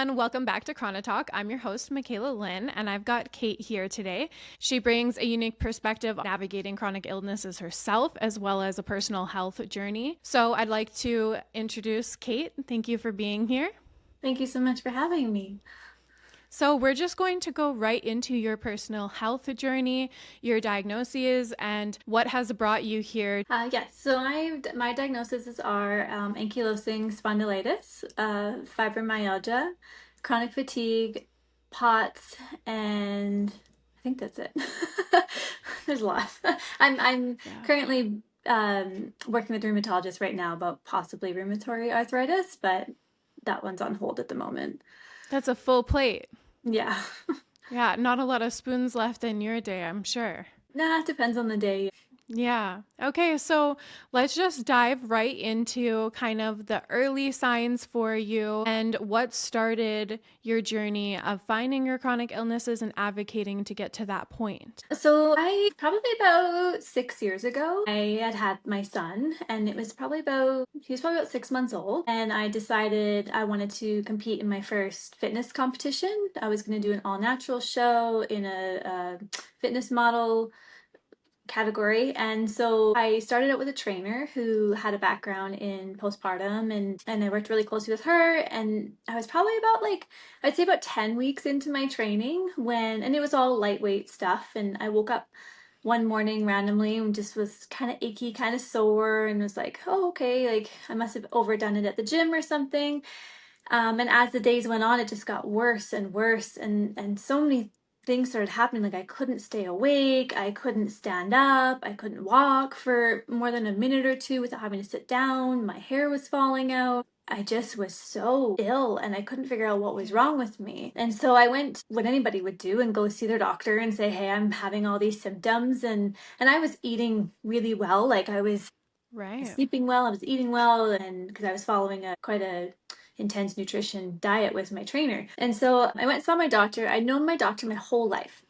everyone. Welcome back to ChroniTalk. I'm your host, Mykayla Lynn, and I've got Kate here today. She brings a unique perspective on navigating chronic illnesses herself, as well as a personal health journey. So I'd like to introduce Kate. Thank you for being here. Thank you so much for having me. So we're just going to go right into your personal health journey, your diagnoses, and what has brought you here. Yes, so my diagnoses are ankylosing spondylitis, fibromyalgia, chronic fatigue, POTS, and I think that's it. There's a lot. I'm Yeah. currently working with a rheumatologist right now about possibly rheumatoid arthritis, but that one's on hold at the moment. That's a full plate. Yeah. Yeah, not a lot of spoons left in your day, I'm sure. Nah, it depends on the day. Yeah. Okay, so let's just dive right into kind of the early signs for you and what started your journey of finding your chronic illnesses and advocating to get to that point. So I probably about 6 years ago, I had my son, and he was probably about 6 months old. And I decided I wanted to compete in my first fitness competition. I was going to do an all natural show in a fitness model category. And so I started out with a trainer who had a background in postpartum, and I worked really closely with her. And I was probably about I'd say about 10 weeks into my training and it was all lightweight stuff. And I woke up one morning randomly and just was kind of achy, kind of sore, and was like, oh, okay, like I must have overdone it at the gym or something. And as the days went on, it just got worse and worse, and so many things started happening. Like I couldn't stay awake, I couldn't stand up, I couldn't walk for more than a minute or two without having to sit down. My hair was falling out. I just was so ill and I couldn't figure out what was wrong with me. And so I went what anybody would do and go see their doctor and say, "Hey, I'm having all these symptoms." And I was eating really well. Like I was Right. sleeping well, I was eating well, and because I was following a quite a intense nutrition diet with my trainer. And so I went and saw my doctor. I'd known my doctor my whole life.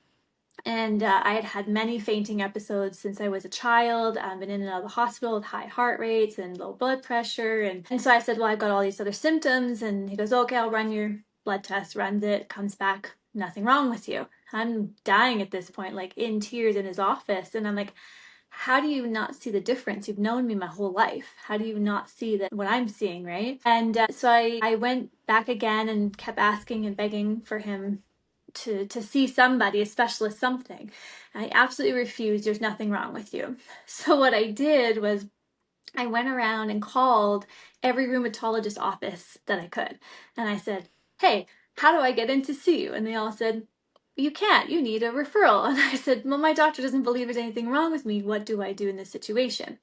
And I had had many fainting episodes since I was a child. I've been in and out of the hospital with high heart rates and low blood pressure. And so I said, well, I've got all these other symptoms. And he goes, okay, I'll run your blood test, runs it, comes back, nothing wrong with you. I'm dying at this point, like in tears in his office. And I'm like, how do you not see the difference? You've known me my whole life. How do you not see that what I'm seeing, right? And so I went back again and kept asking and begging for him to see somebody, a specialist, something. And I absolutely refused. There's nothing wrong with you. So what I did was I went around and called every rheumatologist office that I could. And I said, hey, how do I get in to see you? And they all said, you can't, you need a referral. And I said, well, my doctor doesn't believe there's anything wrong with me. What do I do in this situation?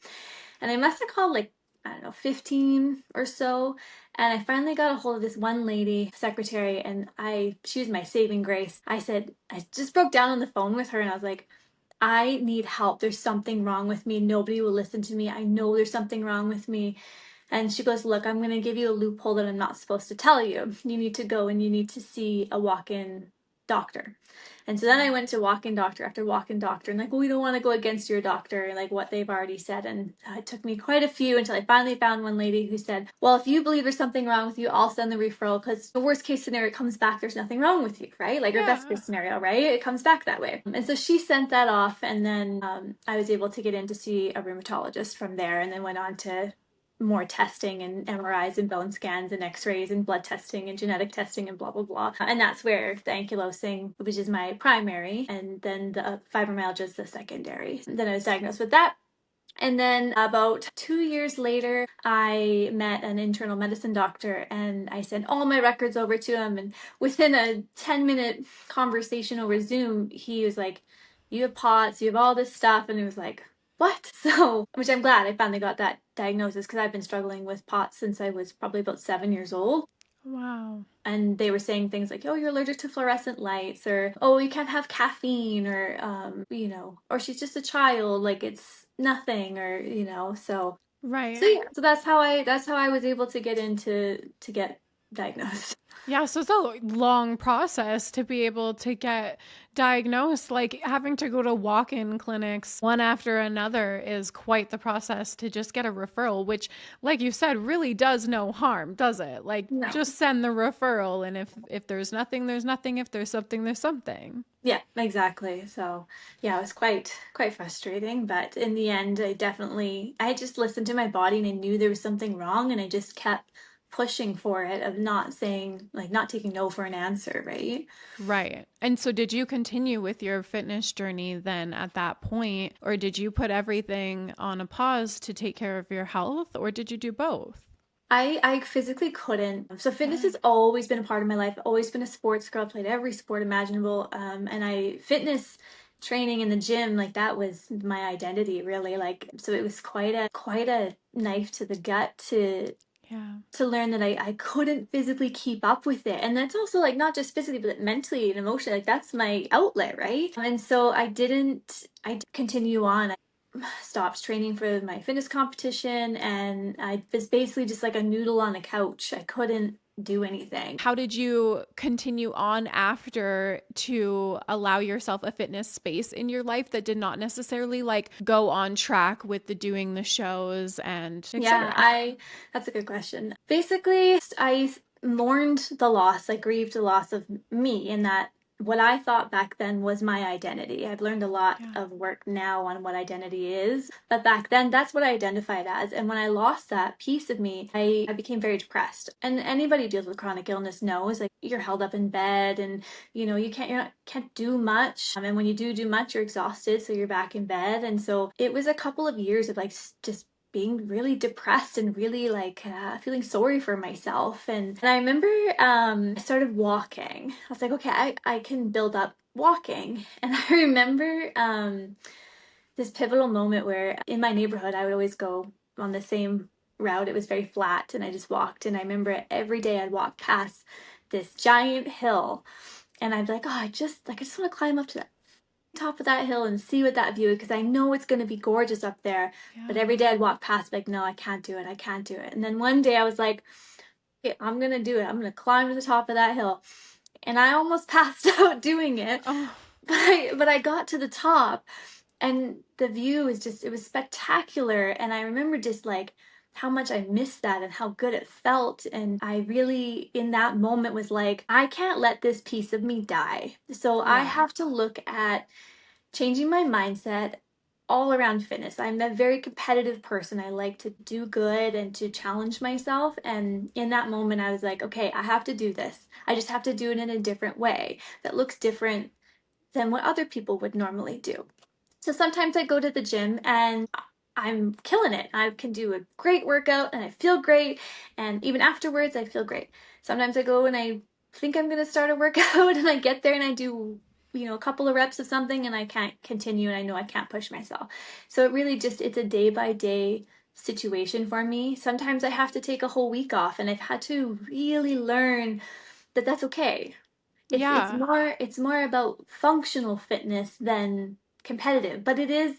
And I must have called I don't know, 15 or so. And I finally got a hold of this one lady, secretary, and she was my saving grace. I just broke down on the phone with her and I was like, I need help. There's something wrong with me. Nobody will listen to me. I know there's something wrong with me. And she goes, look, I'm going to give you a loophole that I'm not supposed to tell you. You need to go and you need to see a walk-in doctor. And so then I went to walk-in doctor after walk-in doctor, and well, we don't want to go against your doctor and what they've already said. And it took me quite a few until I finally found one lady who said, well, if you believe there's something wrong with you, I'll send the referral, because the worst case scenario, it comes back there's nothing wrong with you, right? Like, or best Yeah. case scenario, right? It comes back that way. And so she sent that off, and then I was able to get in to see a rheumatologist from there, and then went on to more testing and MRIs and bone scans and x-rays and blood testing and genetic testing and blah, blah, blah. And that's where the ankylosing, which is my primary, and then the fibromyalgia is the secondary. And then I was diagnosed with that. And then about 2 years later, I met an internal medicine doctor and I sent all my records over to him. And within a 10-minute conversation over Zoom, he was like, you have POTS, you have all this stuff. And it was like, what? So, which I'm glad I finally got that diagnosis, because I've been struggling with POTS since I was probably about 7 years old. Wow. And they were saying things like, oh, you're allergic to fluorescent lights, or, oh, you can't have caffeine, or, or she's just a child, like it's nothing, or. So Right. yeah, so that's how I was able to get into to get diagnosed. Yeah, so it's a long process to be able to get diagnosed. Like having to go to walk in clinics one after another is quite the process to just get a referral, which, like you said, really does no harm, does it? Like No. just send the referral, and if there's nothing, there's nothing. If there's something, there's something. Yeah, exactly. So, yeah, it was quite frustrating, but in the end, I just listened to my body and I knew there was something wrong and I just kept pushing for it of not saying like not taking no for an answer, right? Right. And so did you continue with your fitness journey then at that point, or did you put everything on a pause to take care of your health, or did you do both? I physically couldn't. So fitness has always been a part of my life. I've always been a sports girl, played every sport imaginable. And I fitness training in the gym, like that was my identity really. Like so it was quite a knife to the gut Yeah. to learn that I couldn't physically keep up with it. And that's also like not just physically, but mentally and emotionally. Like that's my outlet, right? And so I did continue on. I stopped training for my fitness competition and I was basically just like a noodle on a couch. I couldn't do anything. How did you continue on after to allow yourself a fitness space in your life that did not necessarily like go on track with the doing the shows and Yeah, etc.? I that's a good question. Basically, I mourned the loss, I grieved the loss of me in that what I thought back then was my identity. I've learned a lot Yeah. of work now on what identity is, but back then that's what I identified as. And when I lost that piece of me, I became very depressed. And anybody who deals with chronic illness knows like you're held up in bed and you can't do much. And when you do much, you're exhausted, so you're back in bed. And so it was a couple of years of like just being really depressed and really like feeling sorry for myself. And I remember I started walking. I was like, okay, I can build up walking. And I remember this pivotal moment where in my neighborhood, I would always go on the same route. It was very flat and I just walked. And I remember every day I'd walk past this giant hill and I'd be like, oh, I just want to climb up to that top of that hill and see what that view is because I know it's going to be gorgeous up there. But Yeah. every day I'd walk past, like, no, I can't do it. I can't do it. And then one day I was like, okay, I'm going to do it. I'm going to climb to the top of that hill. And I almost passed out doing it. Oh, But I got to the top and the view is just, it was spectacular. And I remember just like how much I missed that and how good it felt. And I really, in that moment, was like, I can't let this piece of me die. So I yeah. have to look at changing my mindset all around fitness. I'm a very competitive person. I like to do good and to challenge myself. And in that moment, I was like, okay, I have to do this. I just have to do it in a different way that looks different than what other people would normally do. So sometimes I go to the gym and I'm killing it. I can do a great workout and I feel great. And even afterwards, I feel great. Sometimes I go and I think I'm going to start a workout and I get there and I do, a couple of reps of something and I can't continue and I know I can't push myself. So it really just, it's a day by day situation for me. Sometimes I have to take a whole week off and I've had to really learn that that's okay. It's Yeah. more about functional fitness than competitive, but it is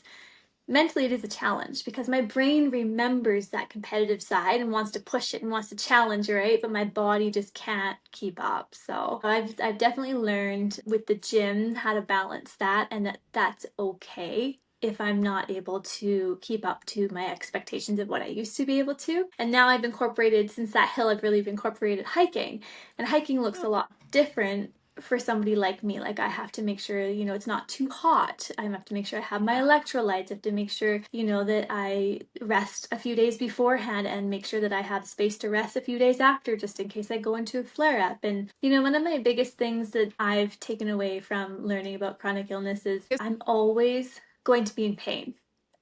mentally it is a challenge because my brain remembers that competitive side and wants to push it and wants to challenge, right? But my body just can't keep up. So I've definitely learned with the gym how to balance that and that's okay if I'm not able to keep up to my expectations of what I used to be able to. And now I've incorporated, since that hill, I've really incorporated hiking. And hiking looks a lot different for somebody like me. Like I have to make sure, it's not too hot. I have to make sure I have my Yeah. electrolytes. I have to make sure, that I rest a few days beforehand and make sure that I have space to rest a few days after just in case I go into a flare up. And, one of my biggest things that I've taken away from learning about chronic illness is I'm always going to be in pain,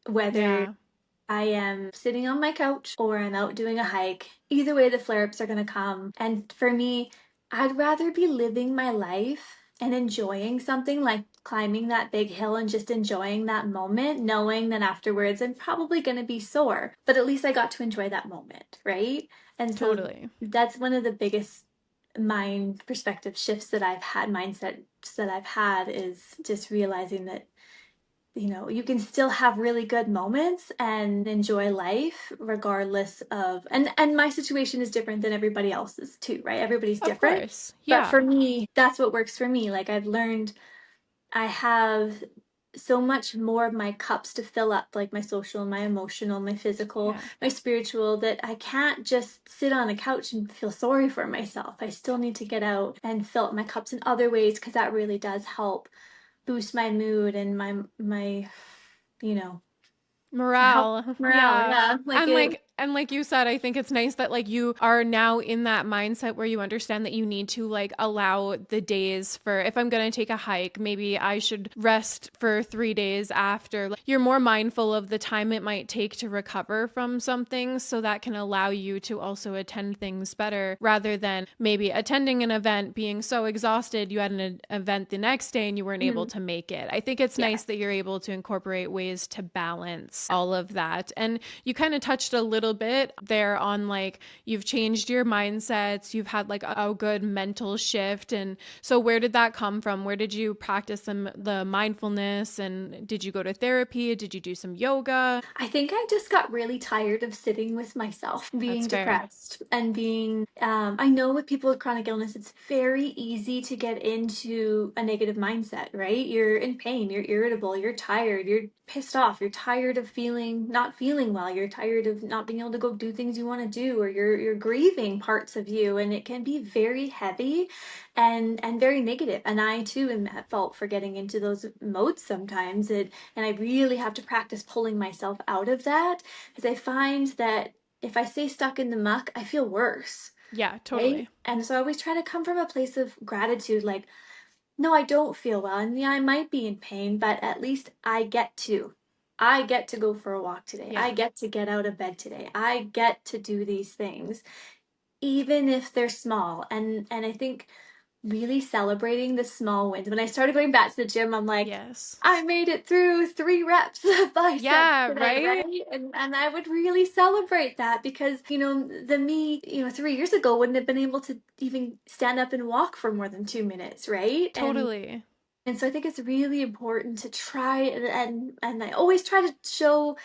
whether Yeah. I am sitting on my couch or I'm out doing a hike. Either way, the flare ups are going to come. And for me, I'd rather be living my life and enjoying something like climbing that big hill and just enjoying that moment, knowing that afterwards I'm probably going to be sore, but at least I got to enjoy that moment, right? And so Totally. that's one of the biggest mind perspective shifts that I've had, mindsets that I've had is just realizing that you can still have really good moments and enjoy life regardless of, and my situation is different than everybody else's too, right? Everybody's Of different. course. But for Yeah. me, that's what works for me. Like I've learned I have so much more of my cups to fill up, like my social, my emotional, my physical, Yeah. my spiritual, that I can't just sit on a couch and feel sorry for myself. I still need to get out and fill up my cups in other ways because that really does help boost my mood and my you know help Morale. morale. Yeah. Yeah, like it. And like you said, I think it's nice that like you are now in that mindset where you understand that you need to like allow the days for, if I'm going to take a hike, maybe I should rest for 3 days after. Like, you're more mindful of the time it might take to recover from something, so that can allow you to also attend things better rather than maybe attending an event, being so exhausted you had an event the next day and you weren't able Mhm. to make it. I think it's Yeah. nice that you're able to incorporate ways to balance all of that. And you kind of touched a little bit there on like you've changed your mindsets, you've had like a good mental shift. And so where did that come from? Where did you practice the mindfulness, and did you go to therapy? Did you do some yoga? I think I just got really tired of sitting with myself, That's being fair. depressed and being, I know with people with chronic illness, it's very easy to get into a negative mindset, right? You're in pain, you're irritable, you're tired, you're pissed off, you're tired of not feeling well, you're tired of not being able to go do things you want to do, or you're grieving parts of you, and it can be very heavy and very negative. And I too am at fault for getting into those modes sometimes. And I really have to practice pulling myself out of that because I find that if I stay stuck in the muck, I feel worse. Yeah, Right. totally. And so I always try to come from a place of gratitude, like, no, I don't feel well. And yeah, I might be in pain, but at least I get to. I get to go for a walk today. I Yeah. get to get out of bed today. I get to do these things, even if they're small. And I think really celebrating the small wins. When I started going back to the gym, I'm like, Yes. I made it through 3 reps of biceps Yeah, today, right? right? And I would really celebrate that because, the me, 3 years ago wouldn't have been able to even stand up and walk for more than 2 minutes, right? Totally. And so I think it's really important to try and I always try to show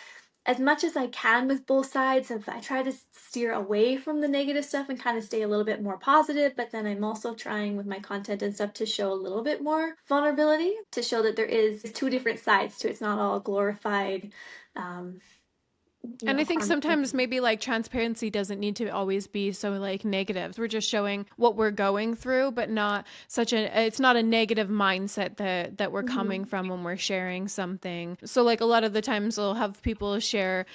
as much as I can with both sides of I try to steer away from the negative stuff and kind of stay a little bit more positive, but then I'm also trying with my content and stuff to show a little bit more vulnerability, to show that there is two different sides to it. It's not all glorified um, And I think harmful. sometimes maybe like transparency doesn't need to always be so like negative. We're just showing what we're going through, but not it's not a negative mindset that we're coming Mhm. from when we're sharing something. So like a lot of the times we'll have people share,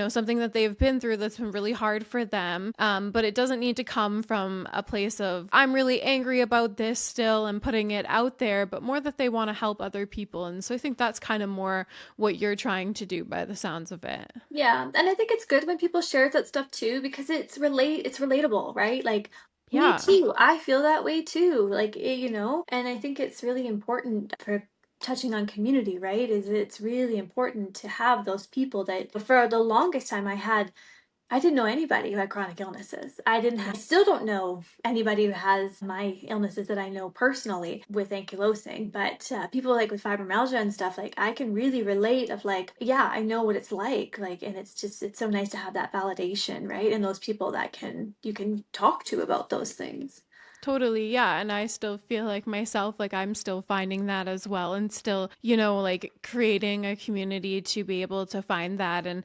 something that they've been through that's been really hard for them. But it doesn't need to come from a place of I'm really angry about this still and putting it out there, but more that they want to help other people. And so I think that's kind of more what you're trying to do by the sounds of it. Yeah, and I think it's good when people share that stuff too because it's relatable, right? Like me Yeah. too. I feel that way too. Like and I think it's really important for touching on community, right? Is it's really important to have those people that for the longest time I didn't know anybody who had chronic illnesses. I still don't know anybody who has my illnesses that I know personally with ankylosing, but people like with fibromyalgia and stuff, like I can really relate of like, yeah, I know what it's like, and it's so nice to have that validation, right? And those people that you can talk to about those things. Totally, yeah. And I still feel like myself, like I'm still finding that as well, and still, like creating a community to be able to find that. And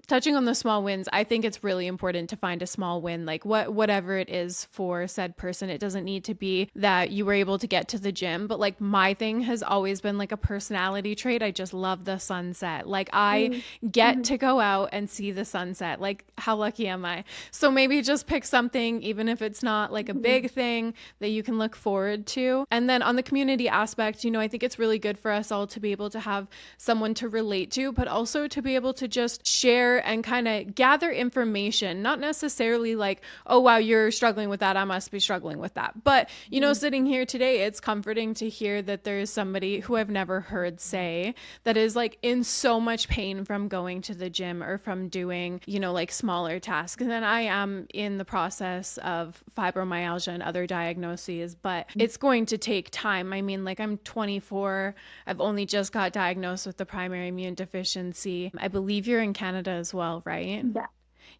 touching on the small wins, I think it's really important to find a small win, like whatever it is for said person. It doesn't need to be that you were able to get to the gym, but like my thing has always been like a personality trait. I just love the sunset. Like I get Mm-hmm. to go out and see the sunset. Like how lucky am I? So maybe just pick something, even if it's not like a Hmm. big thing that you can look forward to. And then on the community aspect, I think it's really good for us all to be able to have someone to relate to, but also to be able to just share and kind of gather information, not necessarily like, oh, wow, you're struggling with that. I must be struggling with that. But, sitting here today, it's comforting to hear that there is somebody who I've never heard say that is like in so much pain from going to the gym or from doing, like smaller tasks. And then I am in the process of fibromyalgia and other other diagnoses, but it's going to take time. I mean, like, I'm 24. I've only just got diagnosed with the primary immune deficiency. I believe you're in Canada as well, right? Yeah.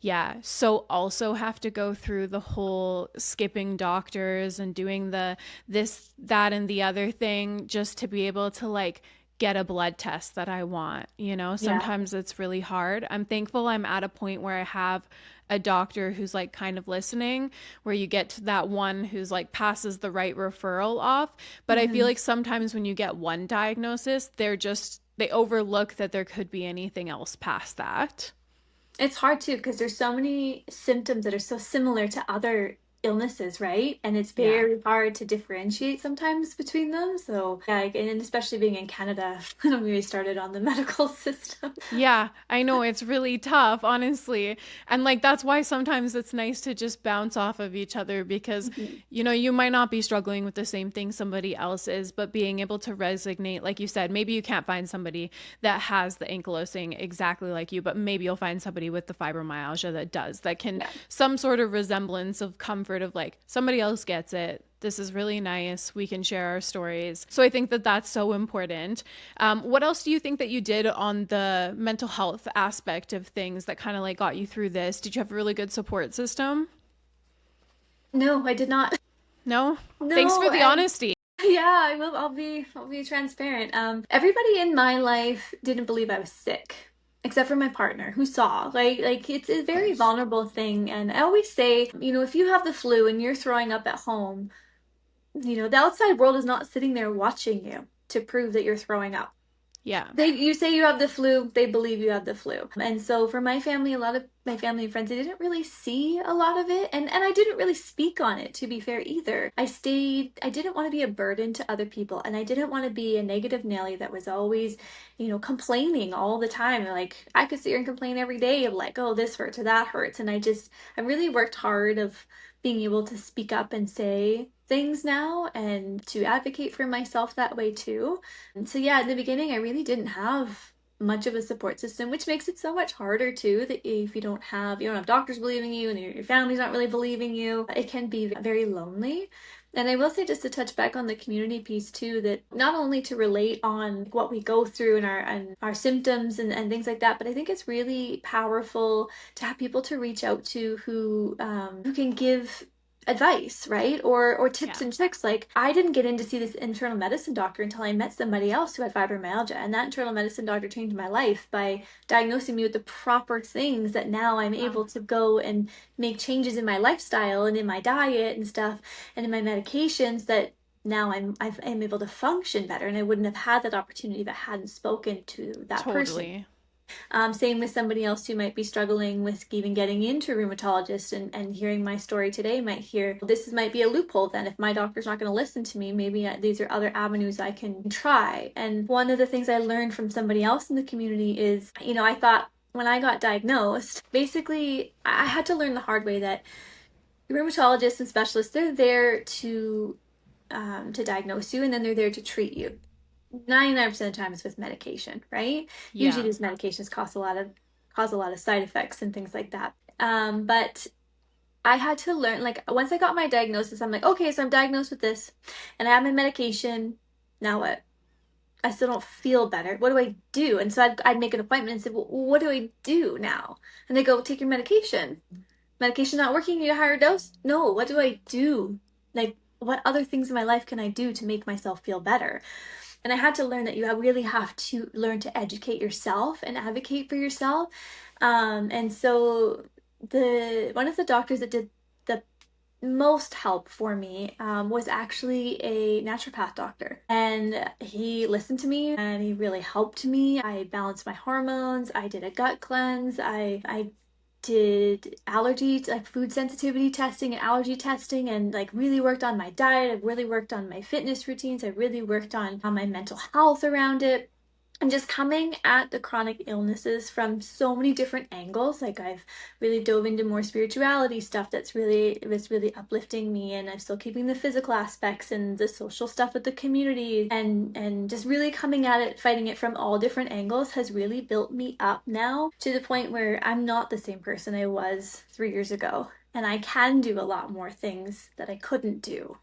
Yeah. So also have to go through the whole skipping doctors and doing the this, that, and the other thing just to be able to like get a blood test that I want. You know, Yeah. sometimes it's really hard. I'm thankful I'm at a point where I have a doctor who's like kind of listening, where you get to that one who's like passes the right referral off. But I feel Mhm. like sometimes when you get one diagnosis, they overlook that there could be anything else past that. It's hard too because there's so many symptoms that are so similar to other illnesses, right? And it's Yeah. very hard to differentiate sometimes between them. So, yeah, like, and especially being in Canada, when we started on the medical system. Yeah, I know it's really tough, honestly. And like that's why sometimes it's nice to just bounce off of each other because Mhm. you might not be struggling with the same thing somebody else is, but being able to resonate, like you said, maybe you can't find somebody that has the ankylosing exactly like you, but maybe you'll find somebody with the fibromyalgia that does, that can Yeah. some sort of resemblance of comfort of like somebody else gets it. This is really nice. We can share our stories. So I think that that's so important. What else do you think that you did on the mental health aspect of things that kind of like got you through this? Did you have a really good support system? No, I did not. No? Thanks No, for the and honesty. yeah, I will. I'll be transparent. Everybody in my life didn't believe I was sick, except for my partner, who saw. Like it's a Of very course. vulnerable thing. And I always say, if you have the flu and you're throwing up at home, the outside world is not sitting there watching you to prove that you're throwing up. Yeah. You say you have the flu, they believe you have the flu. And so for my family, a lot of my family and friends, they didn't really see a lot of it. And I didn't really speak on it, to be fair, either. I didn't want to be a burden to other people. And I didn't want to be a negative Nelly that was always, complaining all the time. Like I could sit here and complain every day of like, oh, this hurts or that hurts. And I really worked hard of being able to speak up and say things now and to advocate for myself that way too. And so yeah, in the beginning, I really didn't have much of a support system, which makes it so much harder too, that if you don't have doctors believing you and your family's not really believing you, it can be very lonely. And I will say, just to touch back on the community piece too, that not only to relate on what we go through and our symptoms and things like that, but I think it's really powerful to have people to reach out to who can give advice, right? Or tips Yeah. and tricks. Like I didn't get in to see this internal medicine doctor until I met somebody else who had fibromyalgia, and that internal medicine doctor changed my life by diagnosing me with the proper things that now I'm Wow. able to go and make changes in my lifestyle and in my diet and stuff and in my medications that now I'm able to function better, and I wouldn't have had that opportunity if I hadn't spoken to that person. Totally. Same with somebody else who might be struggling with even getting into a rheumatologist, and hearing my story today might hear this might be a loophole then. If my doctor's not going to listen to me, maybe these are other avenues I can try. And one of the things I learned from somebody else in the community is, I thought when I got diagnosed, basically I had to learn the hard way that rheumatologists and specialists, they're there to diagnose you, and then they're there to treat you. 99% of the time it's with medication, right? Usually Yeah. these medications cause a lot of side effects and things like that. But I had to learn, like, once I got my diagnosis, I'm like, okay, so I'm diagnosed with this and I have my medication. Now what? I still don't feel better. What do I do? And so I'd make an appointment and say, well, what do I do now? And they go, take your medication. Medication not working, you need a higher dose? No, what do I do? Like, what other things in my life can I do to make myself feel better? And I had to learn that you really have to learn to educate yourself and advocate for yourself. And so the one of the doctors that did the most help for me was actually a naturopath doctor. And he listened to me and he really helped me. I balanced my hormones. I did a gut cleanse. I did allergy, like food sensitivity testing and allergy testing, and like really worked on my diet. I really worked on my fitness routines. I really worked on my mental health around it. And just coming at the chronic illnesses from so many different angles. Like I've really dove into more spirituality stuff that's really uplifting me, and I'm still keeping the physical aspects and the social stuff with the community, and just really coming at it, fighting it from all different angles has really built me up now to the point where I'm not the same person I was 3 years ago. and I can do a lot more things that I couldn't do.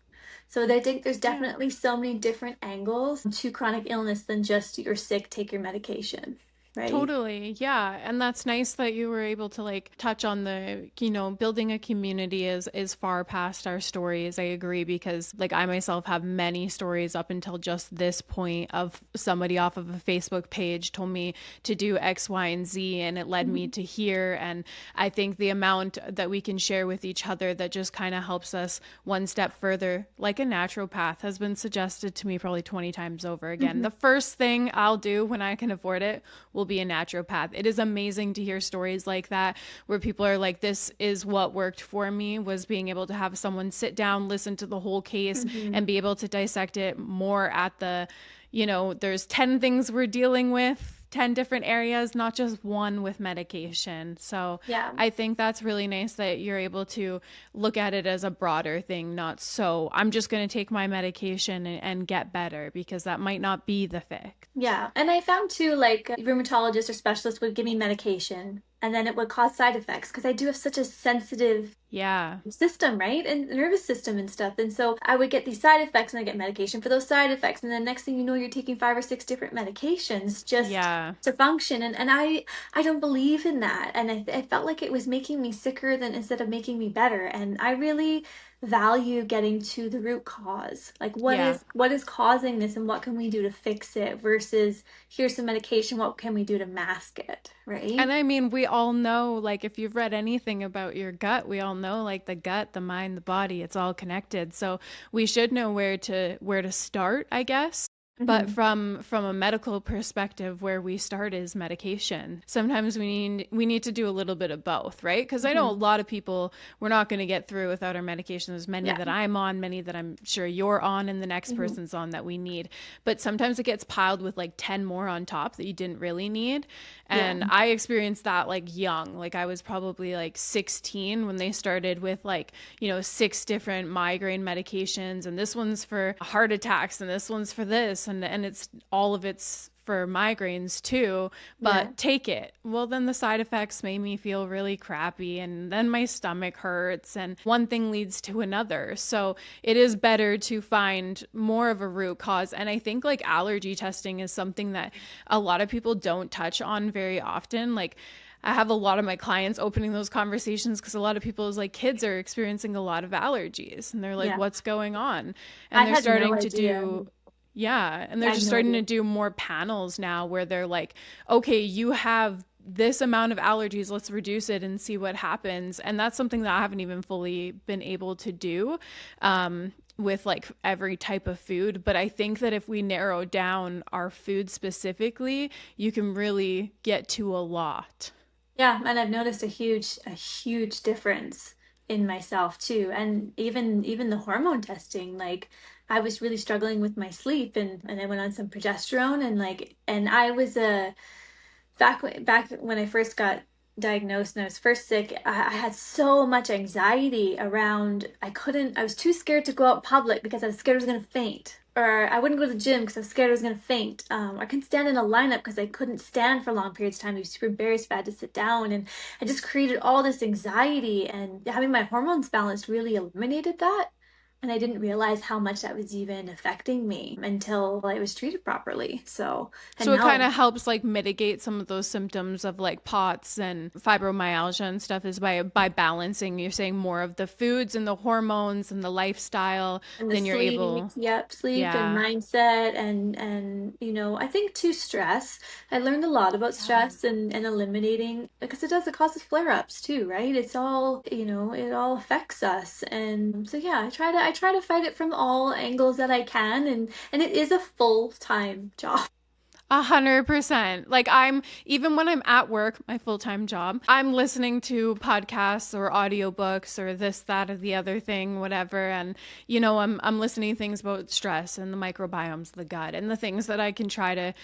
So I think there's Yeah. definitely so many different angles to chronic illness than just you're sick, take your medication, right? Totally. Yeah. And that's nice that you were able to like touch on the, building a community is far past our stories. I agree because like I myself have many stories up until just this point of somebody off of a Facebook page told me to do X, Y, and Z and it led me Mhm. to here. And I think the amount that we can share with each other that just kind of helps us one step further, like a naturopath has been suggested to me probably 20 times over again. Mhm. The first thing I'll do when I can afford it will be a naturopath. It is amazing to hear stories like that where people are like, this is what worked for me, was being able to have someone sit down, listen to the whole case, Mhm. and be able to dissect it more at the, there's 10 things we're dealing with, 10 different areas, not just one with medication. So Yeah. I think that's really nice that you're able to look at it as a broader thing, not so I'm just going to take my medication and get better, because that might not be the fix. Yeah. And I found too, like rheumatologists or specialists would give me medication and then it would cause side effects because I do have such a sensitive Yeah. system, right? And nervous system and stuff. And so I would get these side effects and I get medication for those side effects. And then next thing you know, you're taking 5 or 6 different medications just Yeah. to function. And I don't believe in that. And I felt like it was making me sicker than instead of making me better. And I really value getting to the root cause. Like Yeah. what is causing this and what can we do to fix it versus here's some medication, what can we do to mask it, right? And I mean, we all know, like, if you've read anything about your gut, we all know, like, the gut, the mind, the body, it's all connected. So we should know where to start, I guess. But Hmm. from a medical perspective, where we start is medication. Sometimes we need to do a little bit of both, right? Because I know a Hmm. lot of people, we're not going to get through without our medication. There's many Yeah. that I'm on, many that I'm sure you're on, and the next Hmm. person's on that we need. But sometimes it gets piled with like 10 more on top that you didn't really need. Yeah. And I experienced that like young. Like I was probably like 16 when they started with like, 6 different migraine medications, and this one's for heart attacks and this one's for this, and it's all of it's for migraines too, Yeah. but take it. Well, then the side effects made me feel really crappy, and then my stomach hurts, and one thing leads to another. So it is better to find more of a root cause. And I think like allergy testing is something that a lot of people don't touch on very often. Like, I have a lot of my clients opening those conversations because a lot of people's like kids are experiencing a lot of allergies and they're like, Yeah. what's going on? I And they're had no starting to idea. do, yeah, and I they're had just no starting idea. to do more panels now where they're like, okay, you have this amount of allergies, let's reduce it and see what happens. And that's something that I haven't even fully been able to do with like every type of food. But I think that if we narrow down our food specifically, you can really get to a lot. Yeah, and I've noticed a huge difference in myself too. And even the hormone testing, like I was really struggling with my sleep and I went on some progesterone and I was a back when I first got diagnosed and I was first sick, I had so much anxiety around I was too scared to go out in public because I was scared I was gonna faint. Or I wouldn't go to the gym because I was scared I was gonna faint. I couldn't stand in a lineup because I couldn't stand for long periods of time. I was super embarrassed if I had to sit down, and I just created all this anxiety. And having my hormones balanced really eliminated that. And I didn't realize how much that was even affecting me until I was treated properly. So, and So it kind now of helps like mitigate some of those symptoms of like POTS and fibromyalgia and stuff is by balancing, you're saying more of the foods and the hormones and the lifestyle, and the then you're sleep, able, yep, sleep and yeah. mindset and I think too stress. I learned a lot about Yeah. stress and eliminating because it causes flare-ups too, right? It's all, it all affects us. And so yeah, I try to fight it from all angles that I can and it is a full-time job. 100%. Like I'm even when I'm at work, my full-time job, I'm listening to podcasts or audiobooks or this, that, or the other thing, whatever. And I'm listening to things about stress and the microbiomes of the gut and the things that I can try to,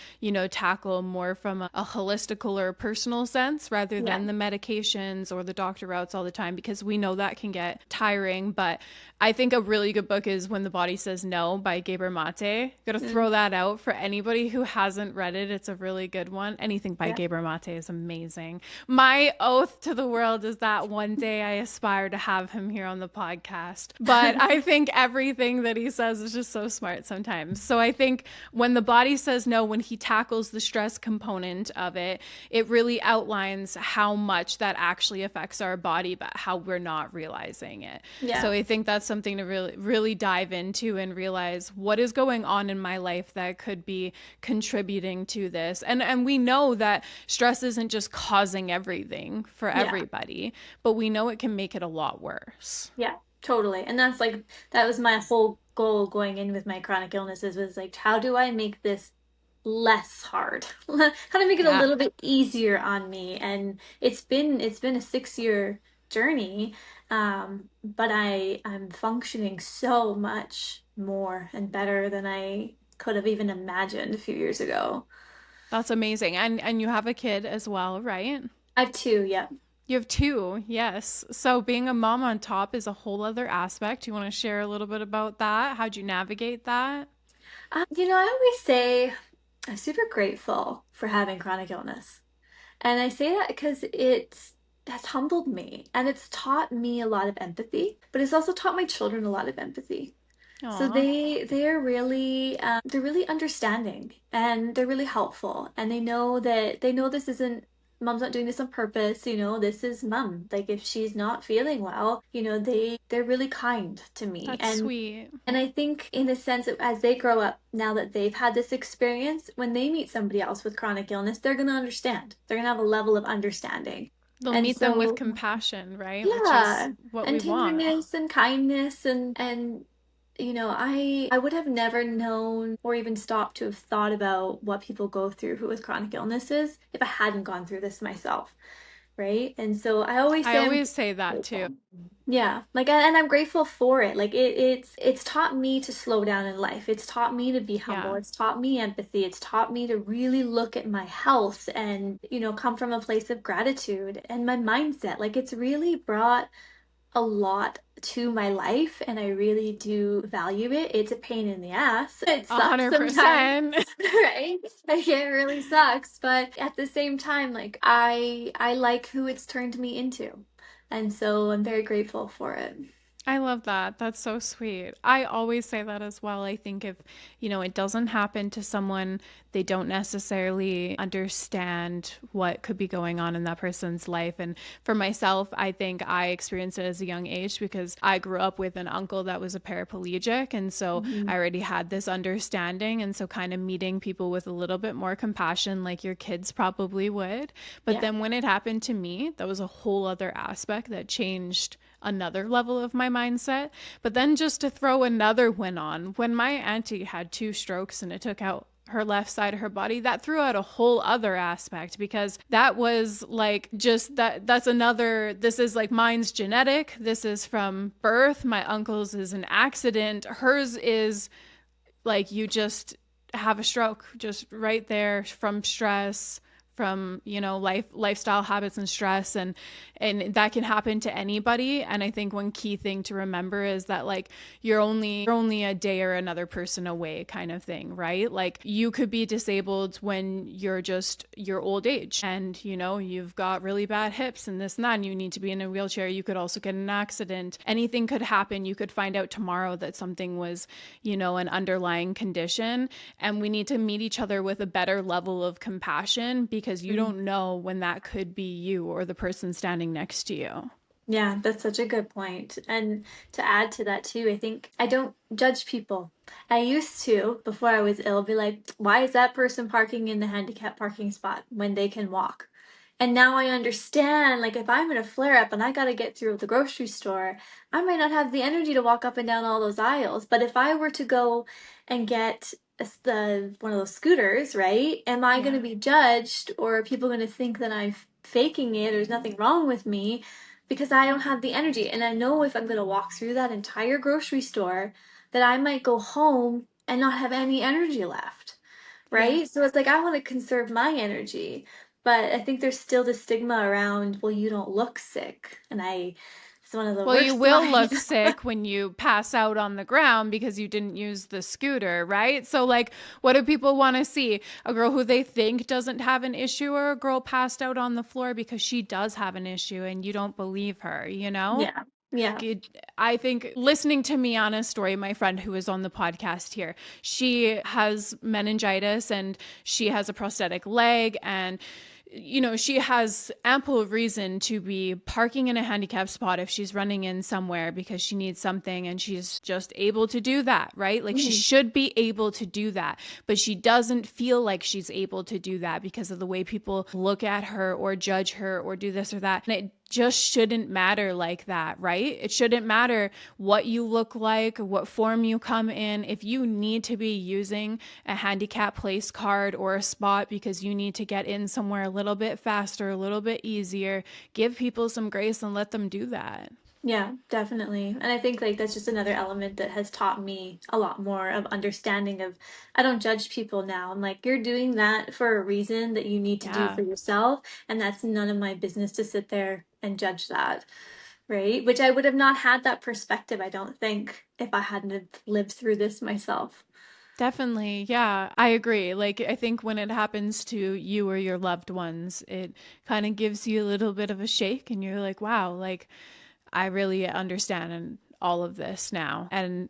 tackle more from a holistical or personal sense rather Yeah. than the medications or the doctor routes all the time, because we know that can get tiring. But I think a really good book is When the Body Says No by Gabor Mate. Gotta Mm. throw that out for anybody who hasn't haven't read it, it's a really good one. Anything by Yeah. Gabriel Mate is amazing. My oath to the world is that one day I aspire to have him here on the podcast. But I think everything that he says is just so smart sometimes. So I think when the body says no, when he tackles the stress component of it, it really outlines how much that actually affects our body, but how we're not realizing it. So Yeah. I think that's something to really dive into and realize what is going on in my life that could be contributing to this. And we know that stress isn't just causing everything for Yeah. everybody, but we know it can make it a lot worse. Yeah, totally. And that's like that was my whole goal going in with my chronic illnesses was like, how do I make this less hard? How to make it a Yeah. little bit easier on me? And it's been a 6 year journey. But I'm functioning so much more and better than I could have even imagined a few years ago. That's amazing. And you have a kid as well, right? I have two, yeah. You have two, yes. So being a mom on top is a whole other aspect. You want to share a little bit about that? How'd you navigate that? I always say I'm super grateful for having chronic illness. And I say that because it has humbled me and it's taught me a lot of empathy, but it's also taught my children a lot of empathy. So Aw, they're really understanding and they're really helpful and they know this isn't mom's not doing this on purpose, this is mom. Like if she's not feeling well, they're really kind to me. that's And sweet. I think in a sense of as they grow up, now that they've had this experience, when they meet somebody else with chronic illness, they're going to understand. They're going to have a level of understanding. They'll And meet them with so, compassion, right? Which is yeah, what and we want. tenderness and kindness and I would have never known or even stopped to have thought about what people go through who with chronic illnesses if I hadn't gone through this myself, right? And so I always I say I'm always say that too. grateful. Yeah, like and I'm grateful for it. Like it's taught me to slow down in life. It's taught me to be humble. Yeah, It's taught me empathy. It's taught me to really look at my health and, come from a place of gratitude and my mindset. Like it's really brought a lot to my life and I really do value it. It's a pain in the ass. It a sucks hundred sometimes, percent. right? Like it really sucks, but at the same time, like I like who it's turned me into. And so I'm very grateful for it. I love that. That's so sweet. I always say that as well. I think if, it doesn't happen to someone, they don't necessarily understand what could be going on in that person's life. And for myself, I think I experienced it as a young age because I grew up with an uncle that was a paraplegic. And so I Mhm. already had this understanding. And so kind of meeting people with a little bit more compassion, like your kids probably would. But Yeah. then when it happened to me, that was a whole other aspect that changed another level of my mindset. But then just to throw another win on, when my auntie had two strokes and it took out her left side of her body, that threw out a whole other aspect because that was like just that's another, this is like mine's genetic, this is from birth, my uncle's is an accident, hers is like you just have a stroke just right there from stress, from lifestyle habits and stress, and that can happen to anybody. And I think one key thing to remember is that like you're only a day or another person away kind of thing, right? Like you could be disabled when you're just your old age and you've got really bad hips and this and that and you need to be in a wheelchair. You could also get an accident, anything could happen. You could find out tomorrow that something was an underlying condition. And we need to meet each other with a better level of compassion because you Mhm. don't know when that could be you or the person standing next to you. Yeah, that's such a good point. And to add to that too, I think I don't judge people. I used to, before I was ill, be like, why is that person parking in the handicap parking spot when they can walk? And now I understand, like if I'm in a flare up and I got to get through the grocery store, I might not have the energy to walk up and down all those aisles. But if I were to go and get the one of those scooters, right? Am I going to Yeah. be judged or are people going to think that I'm faking it or there's nothing wrong with me? Because I don't have the energy. And I know if I'm going to walk through that entire grocery store, that I might go home and not have any energy left. Yeah. Right? So it's like I want to conserve my energy, but I think there's still the stigma around, well, you don't look sick. one of the Well, you worst will lines. look sick when you pass out on the ground because you didn't use the scooter, right? So, like, what do people want to see? A girl who they think doesn't have an issue, or a girl passed out on the floor because she does have an issue and you don't believe her, you know? Yeah. Yeah. I think listening to Miana's story, my friend who is on the podcast here, she has meningitis and she has a prosthetic leg, and she has ample reason to be parking in a handicapped spot if she's running in somewhere because she needs something, and she's just able to do that, right? Like, she Mhm. should be able to do that, but she doesn't feel like she's able to do that because of the way people look at her or judge her or do this or that. And it just shouldn't matter like that, right? It shouldn't matter what you look like, what form you come in. If you need to be using a handicap place card or a spot because you need to get in somewhere a little bit faster, a little bit easier, give people some grace and let them do that. Yeah, definitely. And I think like that's just another element that has taught me a lot more of understanding of I don't judge people now. I'm like, you're doing that for a reason that you need to do Yeah. for yourself, and that's none of my business to sit there and judge that, right? Which I would have not had that perspective, I don't think, if I hadn't have lived through this myself. Definitely. Yeah, I agree. Like, I think when it happens to you or your loved ones, it kind of gives you a little bit of a shake, and you're like, wow, like, I really understand all of this now. And,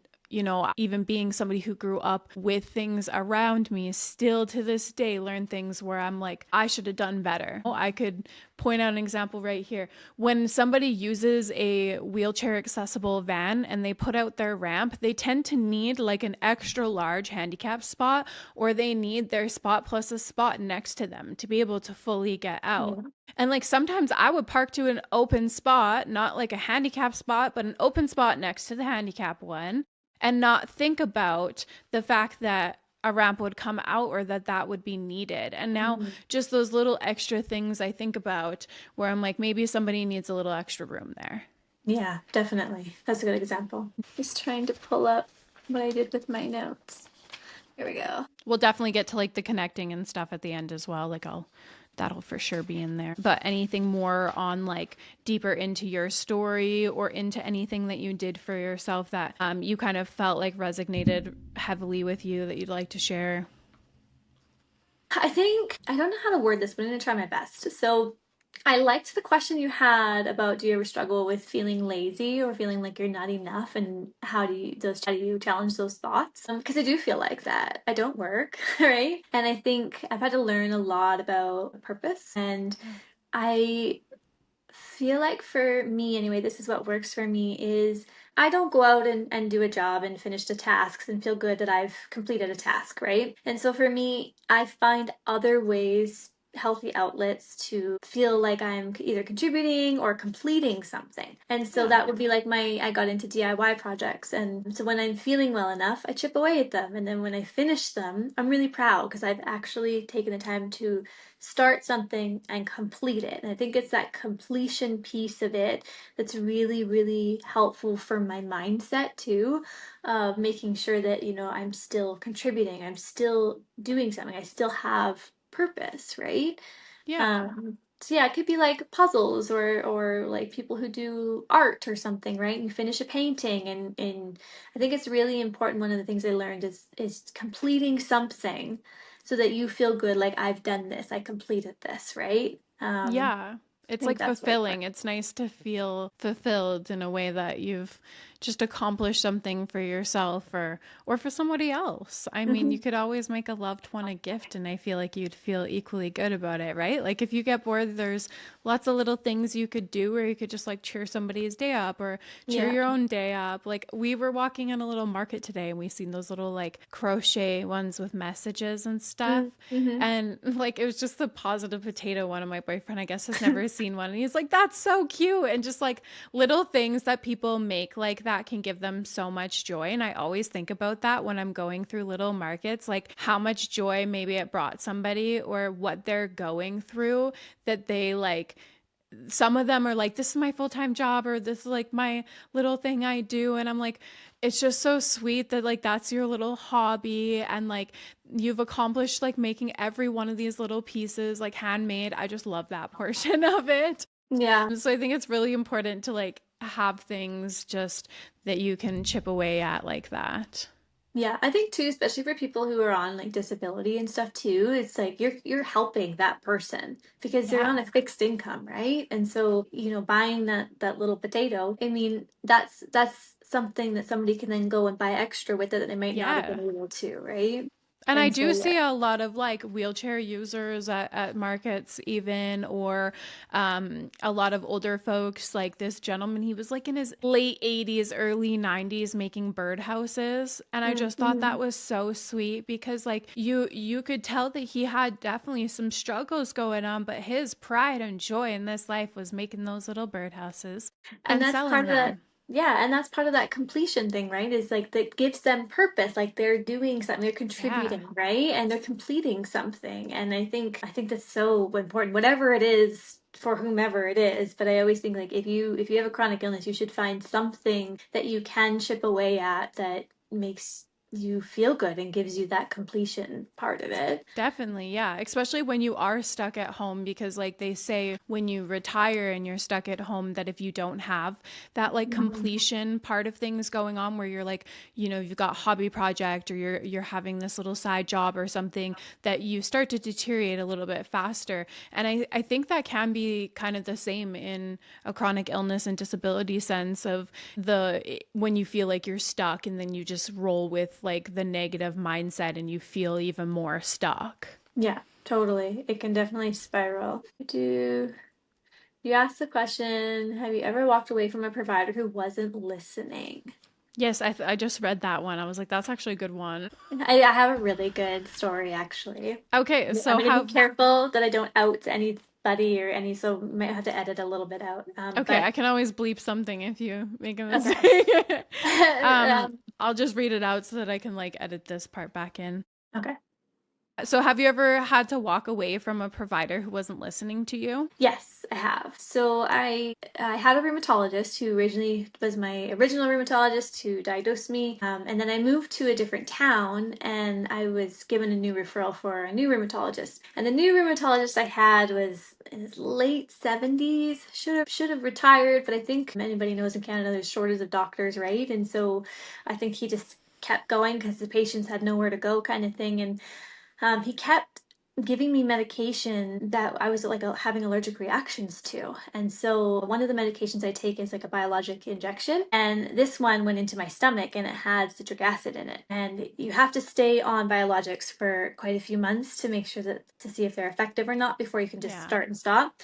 even being somebody who grew up with things around me, still to this day learn things where I'm like, I should have done better. I could point out an example right here. When somebody uses a wheelchair accessible van and they put out their ramp, they tend to need like an extra large handicap spot, or they need their spot plus a spot next to them to be able to fully get out. Yeah. And like sometimes I would park to an open spot, not like a handicap spot, but an open spot next to the handicap one, and not think about the fact that a ramp would come out or that would be needed. And now Mhm. just those little extra things I think about where I'm like, maybe somebody needs a little extra room there. Yeah, definitely. That's a good example. Just trying to pull up what I did with my notes. Here we go. We'll definitely get to like the connecting and stuff at the end as well. That'll for sure be in there. But anything more on like deeper into your story or into anything that you did for yourself that you kind of felt like resonated heavily with you that you'd like to share? I think I don't know how to word this, but I'm going to try my best. So, I liked the question you had about do you ever struggle with feeling lazy or feeling like you're not enough, and how do you challenge those thoughts? Because I do feel like that. I don't work, right? And I think I've had to learn a lot about purpose, and I feel like for me anyway, this is what works for me is I don't go out and do a job and finish the tasks and feel good that I've completed a task, right? And so for me, I find other ways, healthy outlets to feel like I'm either contributing or completing something. And so Yeah. that would be like I got into DIY projects. And so when I'm feeling well enough, I chip away at them. And then when I finish them, I'm really proud because I've actually taken the time to start something and complete it. And I think it's that completion piece of it that's really, really helpful for my mindset too, of making sure that, I'm still contributing, I'm still doing something, I still have purpose, right? Yeah. So yeah, it could be like puzzles or like people who do art or something, right? You finish a painting and I think it's really important. One of the things I learned is completing something so that you feel good like I've done this, I completed this, right? Yeah. I It's think like that's what fulfilling. It's nice to feel fulfilled in a way that you've just accomplished something for yourself or for somebody else. I mean, you Mhm. could always make a loved one a gift and I feel like you'd feel equally good about it, right? Like if you get bored, there's lots of little things you could do where you could just like cheer somebody's day up or cheer Yeah. your own day up. Like we were walking in a little market today and we seen those little like crochet ones with messages and stuff. Mm-hmm. And like it was just the positive potato one. And my boyfriend, I guess, has never seen one. And he's like, that's so cute. And just like little things that people make like that can give them so much joy. And I always think about that when I'm going through little markets, like how much joy maybe it brought somebody or what they're going through that they like some of them are like, this is my full-time job or this is like my little thing I do. And I'm like, it's just so sweet that like that's your little hobby and like you've accomplished like making every one of these little pieces like handmade. I just love that portion of it. Yeah. So I think it's really important to like have things just that you can chip away at like that. Yeah, I think too, especially for people who are on like disability and stuff too, it's like you're helping that person because they're on Yeah, a fixed income, right? And so, buying that little potato, I mean, that's something that somebody can then go and buy extra with it that they might not have been yeah. able to, right? And I And do so yeah. see a lot of like wheelchair users at markets, even, or a lot of older folks. Like this gentleman, he was like in his late 80s, early 90s making birdhouses. And I just thought that Mhm. was so sweet because like you could tell that he had definitely some struggles going on, but his pride and joy in this life was making those little birdhouses And and that's part selling of that, them. yeah, and that's part of that completion thing, right? Is like that gives them purpose, like they're doing something, they're Yeah, contributing, right? And they're completing something. And I think that's so important, whatever it is for whomever it is. But I always think like if you have a chronic illness, you should find something that you can chip away at that makes you feel good and gives you that completion part of it. definitely, yeah. Especially when you are stuck at home, because, like they say, when you retire and you're stuck at home, that if you don't have that like Mhm. completion part of things going on, where you're like, you've got hobby project or you're having this little side job or something, that you start to deteriorate a little bit faster. And I think that can be kind of the same in a chronic illness and disability sense of when you feel like you're stuck and then you just roll with like the negative mindset and you feel even more stuck. Yeah, totally. It can definitely spiral. You asked the question, have you ever walked away from a provider who wasn't listening? Yes, I just read that one. I was like, that's actually a good one. I have a really good story, actually. Okay, I'm so going to be how careful that I don't out anybody or any, so might have to edit a little bit out. okay, But I can always bleep something if you make a okay. mistake. um, um, I'll just read it out so that I can like edit this part back in. okay. So have you ever had to walk away from a provider who wasn't listening to you? Yes, I have. So I had a rheumatologist who originally was my original rheumatologist who diagnosed me, and then I moved to a different town, and I was given a new referral for a new rheumatologist. And the new rheumatologist I had was in his late 70s. Should have retired, but I think anybody knows in Canada there's shortage of doctors, right? And so I think he just kept going because the patients had nowhere to go, kind of thing, and he kept giving me medication that I was like having allergic reactions to. And so one of the medications I take is like a biologic injection. And this one went into my stomach and it had citric acid in it. And you have to stay on biologics for quite a few months to make sure that to see if they're effective or not before you can just Yeah. start and stop.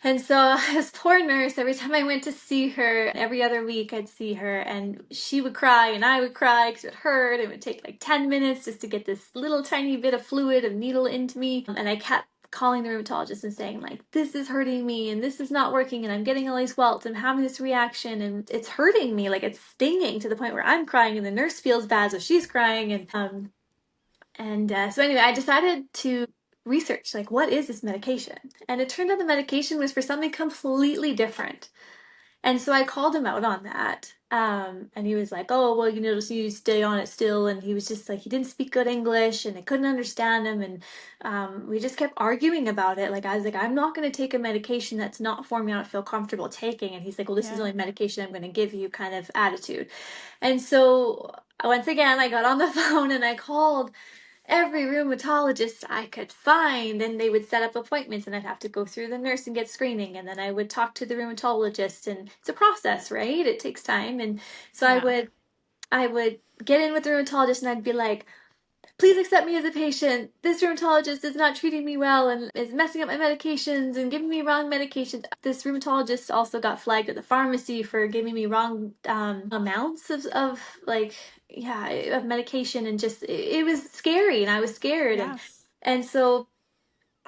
And so this poor nurse, every time I went to see her, every other week I'd see her, and she would cry and I would cry because it hurt. It would take like 10 minutes just to get this little tiny bit of fluid, of needle into me. And I kept calling the rheumatologist and saying like, this is hurting me and this is not working and I'm getting all these welts. I'm having this reaction and it's hurting me. Like it's stinging to the point where I'm crying and the nurse feels bad. So she's crying. So anyway, I decided to research like what is this medication? And it turned out the medication was for something completely different. And so I called him out on that. And he was like, "Oh, well, just you stay on it still." And he was just like, he didn't speak good English, and I couldn't understand him. And we just kept arguing about it. Like I was like, "I'm not going to take a medication that's not for me. I don't feel comfortable taking." And he's like, "Well, this is the Yeah. only medication I'm going to give you," kind of attitude. And so once again, I got on the phone and I called every rheumatologist I could find, and they would set up appointments, and I'd have to go through the nurse and get screening, and then I would talk to the rheumatologist, and it's a process, right? It takes time, and so I Yeah. would I would get in with the rheumatologist, and I'd be like, please accept me as a patient. This rheumatologist is not treating me well and is messing up my medications and giving me wrong medications. This rheumatologist also got flagged at the pharmacy for giving me wrong amounts of like, yeah, of medication, and just it was scary and I was scared, Yeah. and so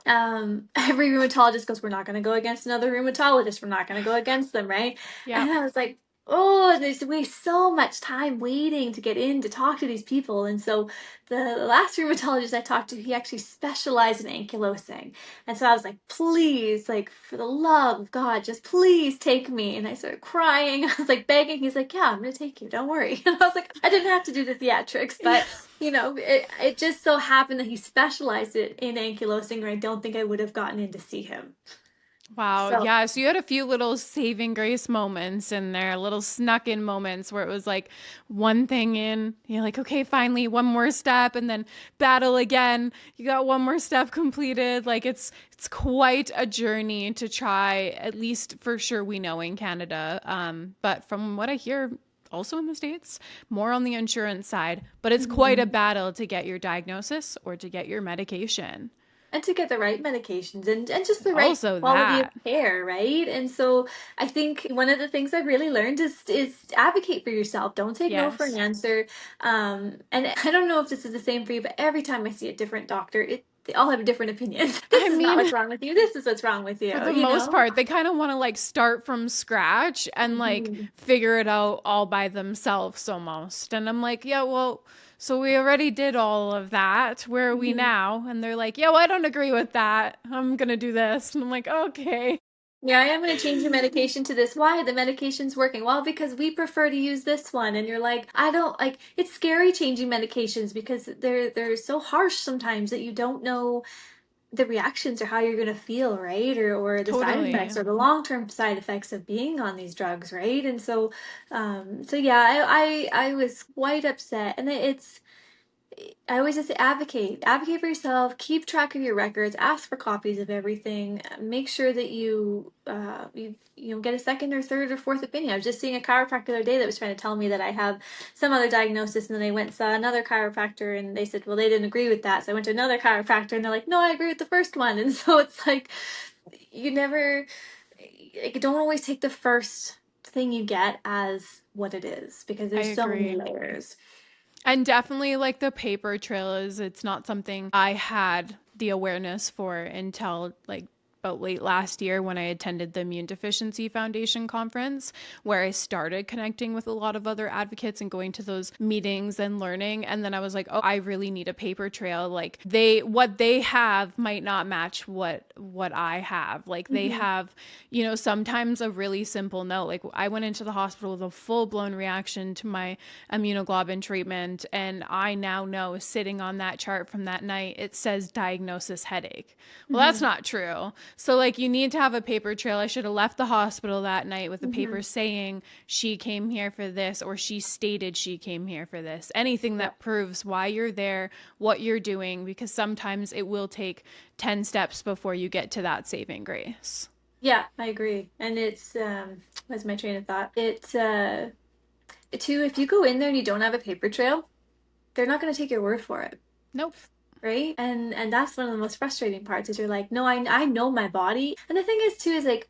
every rheumatologist goes, we're not going to go against another rheumatologist, we're not going to go against them, right? And Yep. I was like, oh, there's waste so much time waiting to get in to talk to these people. And so the last rheumatologist I talked to, he actually specialized in ankylosing. And so I was like, please, like for the love of God, just please take me. And I started crying. I was like begging. He's like, yeah, I'm going to take you, don't worry. And I was like, I didn't have to do the theatrics, but it just so happened that he specialized it in ankylosing, or I don't think I would have gotten in to see him. Wow. So Yeah. So you had a few little saving grace moments in there, little snuck in moments where it was like one thing in, you're like, okay, finally one more step, and then battle again. You got one more step completed. Like it's quite a journey to try, at least for sure we know in Canada. But from what I hear, also in the States, more on the insurance side, but it's quite a mhm. battle to get your diagnosis or to get your medication. And to get the right medications and just the right Also quality of that. care, right? And so I think one of the things I've really learned is advocate for yourself. Don't take no for an Yes. answer. And I don't know if this is the same for you, but every time I see a different doctor, they all have a different opinion. This I is not mean, what's wrong with you. This is what's wrong with for you, the you most know? part, they kind of want to like start from scratch and like Mhm. figure it out all by themselves almost. And I'm like, yeah, well, so we already did all of that. Where are we Mhm. now? And they're like, yeah, well, I don't agree with that. I'm going to do this. And I'm like, okay. Yeah, I am going to change your medication to this. Why? The medication's working. Well, because we prefer to use this one. And you're like, I don't like it's scary changing medications because they're so harsh sometimes that you don't know the reactions or how you're going to feel, right? Or the side Totally. effects or the long-term side effects of being on these drugs, right? And so so yeah, I was quite upset. And I always just say advocate for yourself, keep track of your records, ask for copies of everything, make sure that you get a second or third or fourth opinion. I was just seeing a chiropractor the other day that was trying to tell me that I have some other diagnosis, and then I went and saw another chiropractor and they said, well, they didn't agree with that. So I went to another chiropractor and they're like, no, I agree with the first one. And so it's like you never like, don't always take the first thing you get as what it is because I there's so many agree. layers. And definitely like the paper trail is it's not something I had the awareness for until like about late last year when I attended the Immune Deficiency Foundation conference, where I started connecting with a lot of other advocates and going to those meetings and learning. And then I was like, oh, I really need a paper trail. Like what they have might not match what I have. Like they Mhm. have, sometimes a really simple note. Like I went into the hospital with a full blown reaction to my immunoglobulin treatment, and I now know sitting on that chart from that night, it says diagnosis headache. Well, that's Mhm. not true. So, like, you need to have a paper trail. I should have left the hospital that night with a paper Mhm. saying she came here for this, or she stated she came here for this. Anything Yeah. that proves why you're there, what you're doing, because sometimes it will take 10 steps before you get to that saving grace. Yeah, I agree. And it's what's my train of thought? It's too if you go in there and you don't have a paper trail, they're not going to take your word for it, Nope. right? And that's one of the most frustrating parts is you're like, "No, I know my body." And the thing is too is like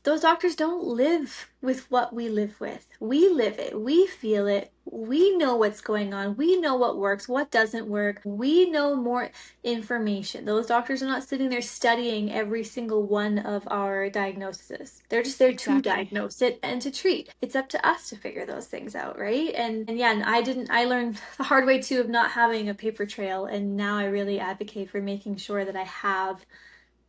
those doctors don't live with what we live with. We live it. We feel it. We know what's going on. We know what works, what doesn't work. We know more information. Those doctors are not sitting there studying every single one of our diagnoses. They're just there to Exactly. diagnose it and to treat. It's up to us to figure those things out, right? And yeah, and I learned the hard way too of not having a paper trail. And now I really advocate for making sure that I have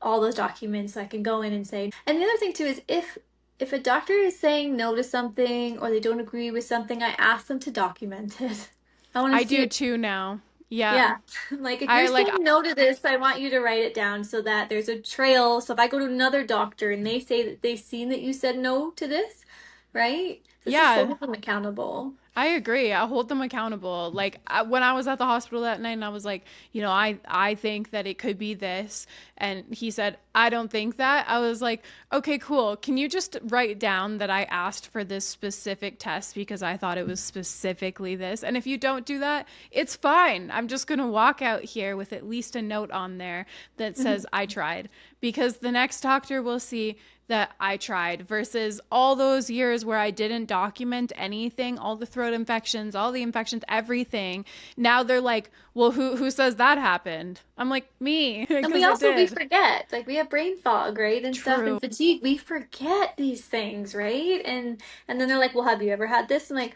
all those documents so I can go in and say. And the other thing too is if a doctor is saying no to something or they don't agree with something, I ask them to document it. I want I to see do it. too now. Yeah. Yeah. Like if you're I like saying no to this, I want you to write it down so that there's a trail. So if I go to another doctor and they say that they've seen that you said no to this, right? This is yeah, holding them accountable. I agree. I hold them accountable. Like when I was at the hospital that night and I was like, I think that it could be this, and he said, "I don't think that." I was like, "Okay, cool. Can you just write down that I asked for this specific test because I thought it was specifically this? And if you don't do that, it's fine. I'm just going to walk out here with at least a note on there that says I tried, because the next doctor will see that I tried versus all those years where I didn't document anything, all the throat infections, all the infections, everything. Now they're like, well, who says that happened? I'm like, me, And because it we did. forget, like we have brain fog, right? And stuff True. and fatigue. We forget these things, right? And then they're like, "Well, have you ever had this?" I'm like,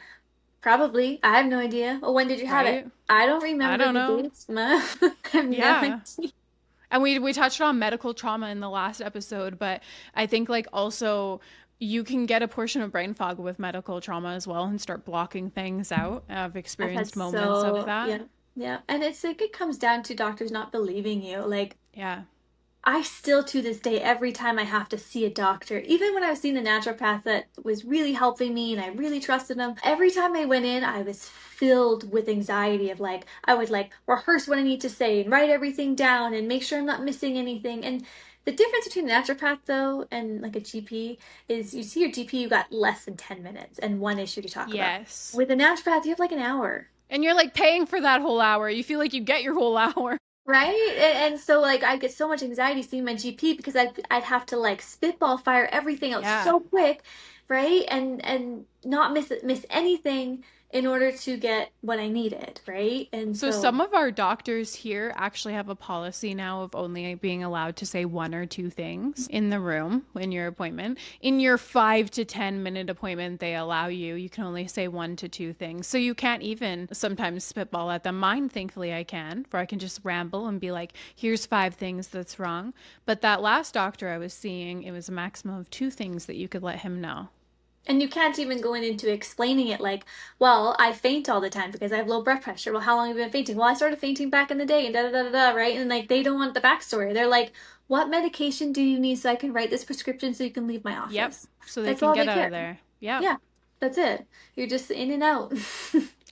"Probably. I have no idea." "Well, when did you have it?" Right? "I don't I remember don't the know. dates, ma." I have no Yeah. idea. And we touched on medical trauma in the last episode, but I think like also you can get a portion of brain fog with medical trauma as well and start blocking things out. I've I've had experienced moments of so that. yeah, yeah. And it's like it comes down to doctors not believing you. Like Yeah. I still to this day, every time I have to see a doctor, even when I was seeing the naturopath that was really helping me and I really trusted him, every time I went in, I was filled with anxiety of like, I would like rehearse what I need to say and write everything down and make sure I'm not missing anything. And the difference between a naturopath though and like a GP is you see your GP, you got less than 10 minutes and one issue to talk about. Yes. With a naturopath, you have like an hour. And you're like paying for that whole hour. You feel like you get your whole hour. Right? And so like I get so much anxiety seeing my GP because I'd have to like spitball fire everything out Yeah. so quick, right? And not miss anything in order to get what I needed, right? And So so some of our doctors here actually have a policy now of only being allowed to say one or two things in the room in your appointment. In your 5 to 10 minute appointment, they allow you. You can only say one to two things. So you can't even sometimes spitball at them. Mine, thankfully, I can, where I can just ramble and be like, here's 5 things that's wrong. But that last doctor I was seeing, it was a maximum of 2 things that you could let him know. and you can't even go into explaining it like, well, I faint all the time because I have low blood pressure. Well, how long have you been fainting? Well, I started fainting back in the day and da da da da da, right? And like they don't want the backstory. They're like, what medication do you need so I can write this prescription so you can leave my Yep. office? So they That's can all get they out of care. there. Yep. Yeah, that's it. You're just in and out.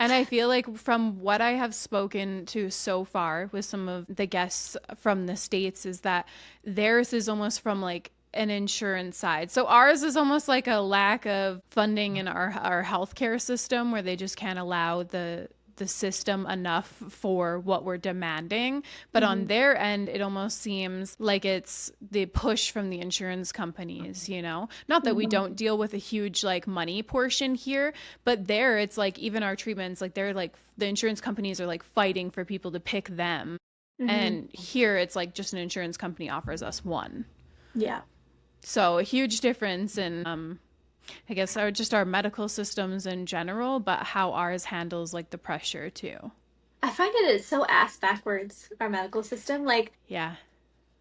And I feel like from what I have spoken to so far with some of the guests from the States is that theirs is almost from like an insurance side. So ours is almost like a lack of funding in our healthcare system where they just can't allow the system enough for what we're demanding. But on Mhm. their end, it almost seems like it's the push from the insurance companies, you know? Not that we Mhm. don't deal with a huge like money portion here, but there it's like even our treatments, like they're like the insurance companies are like fighting for people to pick them. Mhm. And here it's like just an insurance company offers us one. Yeah. So a huge difference in I guess our medical systems in general, but how ours handles like the pressure too. I find it is so ass backwards, our medical system. Like Yeah.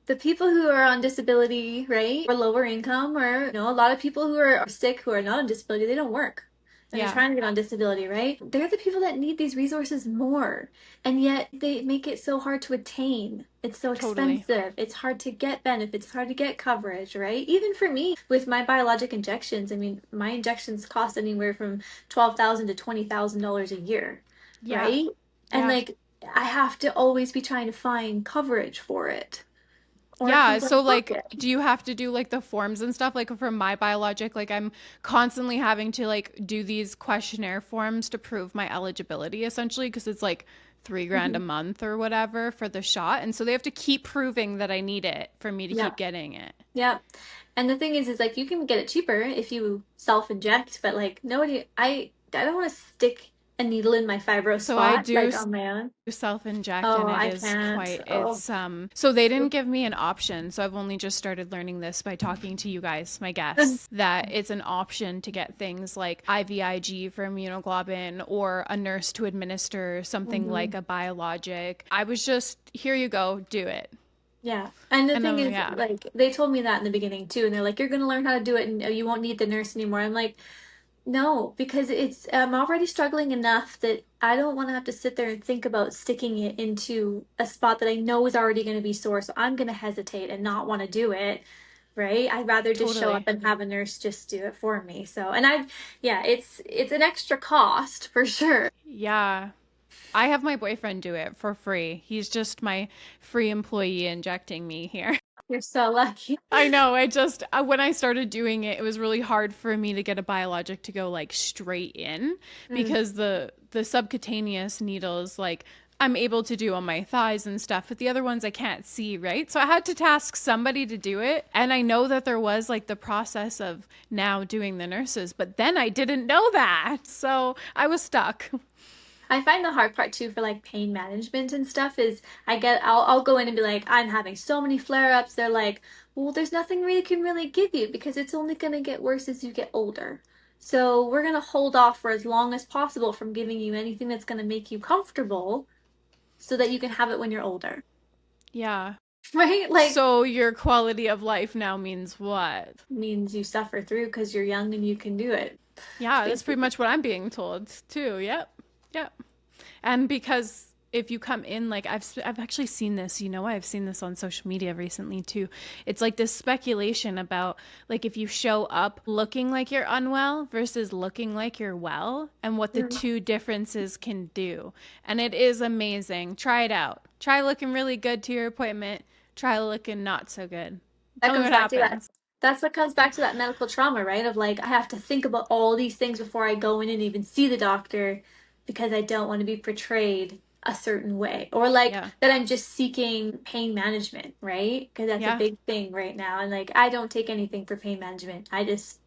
the people who are on disability, right, or lower income, or a lot of people who are sick who are not on disability, they don't work. And they're Yeah. trying to get on disability, right? They're the people that need these resources more. And yet they make it so hard to attain. It's so Totally. expensive. It's hard to get benefits. It's hard to get coverage, right? Even for me, with my biologic injections, I mean, my injections cost anywhere from $12,000 to $20,000 a year, Yeah. right? And Yeah. like, I have to always be trying to find coverage for it or it Yeah, comes out so of like pocket. do you have to do like the forms and stuff like for my biologic like I'm constantly having to like do these questionnaire forms to prove my eligibility essentially because it's like 3 grand a Mhm. month or whatever for the shot and so they have to keep proving that I need it for me to Yeah. keep getting it. Yeah. And the thing is like you can get it cheaper if you self-inject, but like nobody, I don't want to stick a needle in my fibro So I spot do like on my own. self-inject Oh, and it I is can't. quite Oh. it's so they didn't give me an option so I've only just started learning this by talking to you guys my guests that it's an option to get things like IVIG for immunoglobulin or a nurse to administer something like Mhm. a biologic. I was just here you go do it. Yeah. And the And thing is, yeah, like, they told me that in the beginning too, and they're like, you're gonna learn how to do it and you won't need the nurse anymore. I'm like, no, because I'm already struggling enough that I don't want to have to sit there and think about sticking it into a spot that I know is already going to be sore. So I'm going to hesitate and not want to do it, right? I'd rather just show up totally. and have a nurse just do it for me. So, yeah, it's an extra cost for sure. Yeah. I have my boyfriend do it for free. He's just my free employee injecting me here. You're so lucky. I know. I just when I started doing it, it was really hard for me to get a biologic to go like straight in Mm. because the subcutaneous needles like I'm able to do on my thighs and stuff, but the other ones I can't see, right? So I had to task somebody to do it. And I know that there was like the process of now doing the nurses, but then I didn't know that. So I was stuck. I find the hard part too for like pain management and stuff is I'll go in and be like, I'm having so many flare-ups. They're like, well, there's nothing we can really give you because it's only gonna get worse as you get older. So we're gonna hold off for as long as possible from giving you anything that's gonna make you comfortable so that you can have it when you're older. Yeah. Right? Like So your quality of life now means what? means you suffer through because you're young and you can do it. Yeah, that's pretty Basically. much what I'm being told too. Yep. Yep. And because if you come in, like I've actually seen this, I've seen this on social media recently too. It's like this speculation about like if you show up looking like you're unwell versus looking like you're well and what the Mm. two differences can do. And it is amazing. Try it out. Try looking really good to your appointment. Try looking not so good. That Tell me comes what back to that. happens. That's what comes back to that medical trauma, right? Of like, I have to think about all these things before I go in and even see the doctor because I don't want to be portrayed a certain way. Or like Yeah. that I'm just seeking pain management, right? Because that's a Yeah. big thing right now. And like, I don't take anything for pain management. I just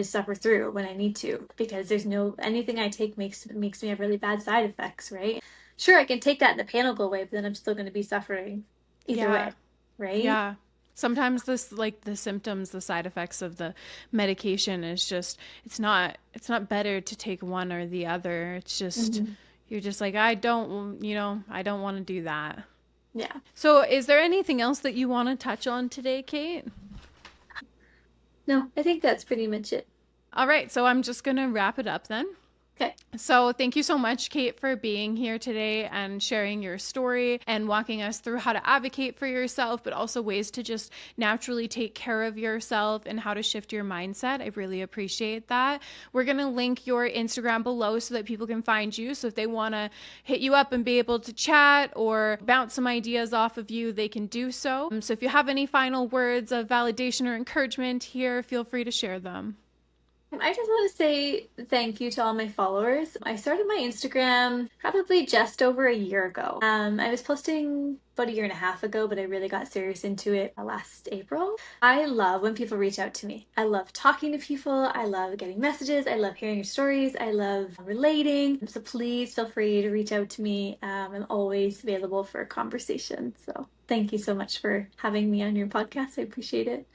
suffer through when I need to because there's no anything I take makes me have really bad side effects, right? Sure, I can take that in the panel way, but then I'm still going to be suffering either Yeah. way, right? Yeah. Sometimes this like the symptoms, the side effects of the medication is just it's not better to take one or the other. It's just Hmm. you're just like I don't want to do that. Yeah. So, is there anything else that you want to touch on today, Kate? No, I think that's pretty much it. All right, so I'm just going to wrap it up then. Okay. So, thank you so much, Kate, for being here today and sharing your story and walking us through how to advocate for yourself, but also ways to just naturally take care of yourself and how to shift your mindset. I really appreciate that. We're going to link your Instagram below so that people can find you. So, if they want to hit you up and be able to chat or bounce some ideas off of you, they can do so. So, if you have any final words of validation or encouragement here, feel free to share them. I just want to say thank you to all my followers. I started my Instagram probably just over a year ago. I was posting about a year and a half ago, but I really got serious into it last April. I love when people reach out to me. I love talking to people. I love getting messages. I love hearing your stories. I love relating. So please feel free to reach out to me. I'm always available for a conversation. So thank you so much for having me on your podcast. I appreciate it.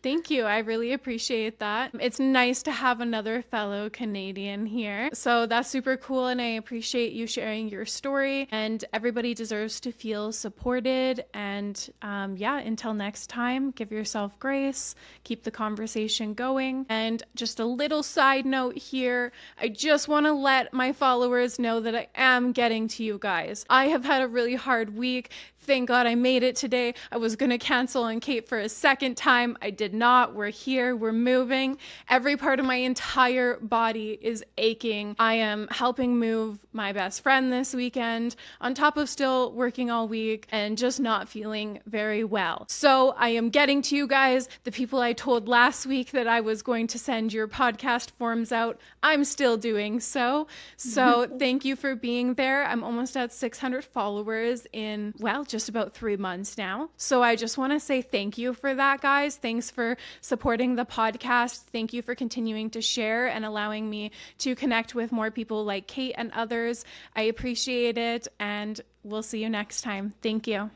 Thank you. I really appreciate that. It's nice to have another fellow Canadian here. So that's super cool. And I appreciate you sharing your story. And everybody deserves to feel supported. And yeah, until next time, give yourself grace, keep the conversation going. And just a little side note here I just want to let my followers know that I am getting to you guys. I have had a really hard week. Thank God I made it today. I was going to cancel on Kate for a second time. I did not. We're here. We're moving. Every part of my entire body is aching. I am helping move my best friend this weekend, on top of still working all week and just not feeling very well. So I am getting to you guys. The people I told last week that I was going to send your podcast forms out, I'm still doing so. So thank you for being there. I'm almost at 600 followers in, well, just about 3 months now. So I just want to say thank you for that, guys. Thanks for supporting the podcast. Thank you for continuing to share and allowing me to connect with more people like Kate and others. I appreciate it, and we'll see you next time. Thank you.